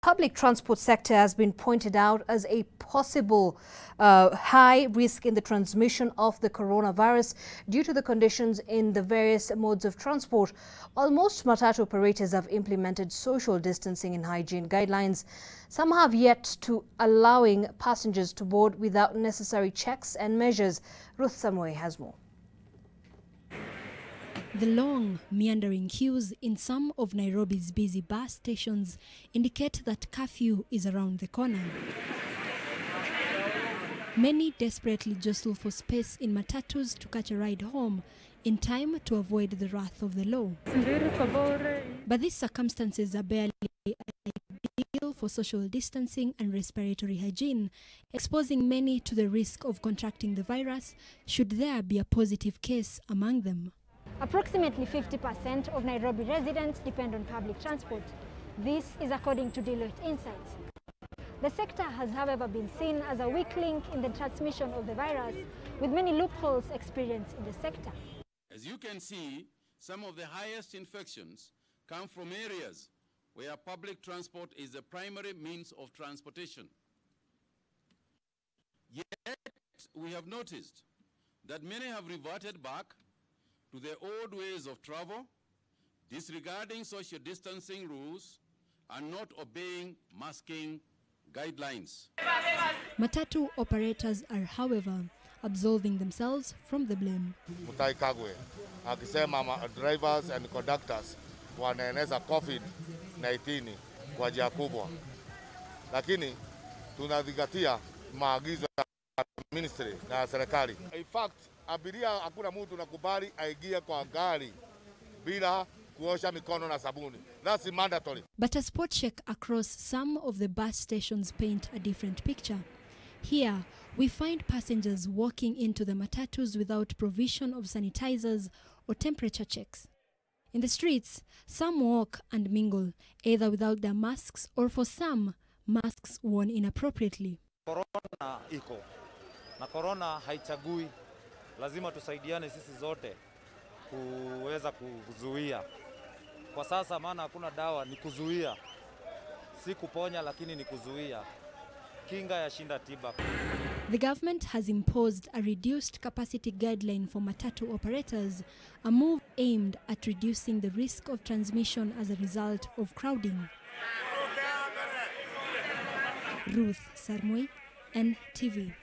Public transport sector has been pointed out as a possible high risk in the transmission of the coronavirus due to the conditions in the various modes of transport. While most Matatu operators have implemented social distancing and hygiene guidelines, some have yet to allowing passengers to board without necessary checks and measures. Ruth Samoei has more. The long, meandering queues in some of Nairobi's busy bus stations indicate that curfew is around the corner. Many desperately jostle for space in Matatus to catch a ride home in time to avoid the wrath of the law. But these circumstances are barely ideal for social distancing and respiratory hygiene, exposing many to the risk of contracting the virus should there be a positive case among them. Approximately 50% of Nairobi residents depend on public transport. This is according to Deloitte Insights. The sector has, however, been seen as a weak link in the transmission of the virus, with many loopholes experienced in the sector. As you can see, some of the highest infections come from areas where public transport is the primary means of transportation. Yet, we have noticed that many have reverted back to their old ways of travel, disregarding social distancing rules and not obeying masking guidelines. Matatu operators are, however, absolving themselves from the blame. Mutai Kagwe akisema drivers and conductors wanaeneza COVID-19 kwa njia kubwa, lakini tunazingatia maagizo ya ministry na serikali. In fact, abiria hakuna mtu nakubali aingie kwa gari bila kuosha mikono na sabuni. That's mandatory. But a spot check across some of the bus stations paint a different picture. Here, we find passengers walking into the Matatus without provision of sanitizers or temperature checks. In the streets, some walk and mingle, either without their masks or, for some, masks worn inappropriately. Corona iko na corona haichagui. Lazima tusaidiane sisi zote kuweza kuzuia. Kwa sasa maana hakuna dawa, ni kuzuia. Si kuponya, lakini ni kuzuia. Kinga ya shinda tiba. The government has imposed a reduced capacity guideline for Matatu operators, a move aimed at reducing the risk of transmission as a result of crowding. Ruth Samoei, NTV.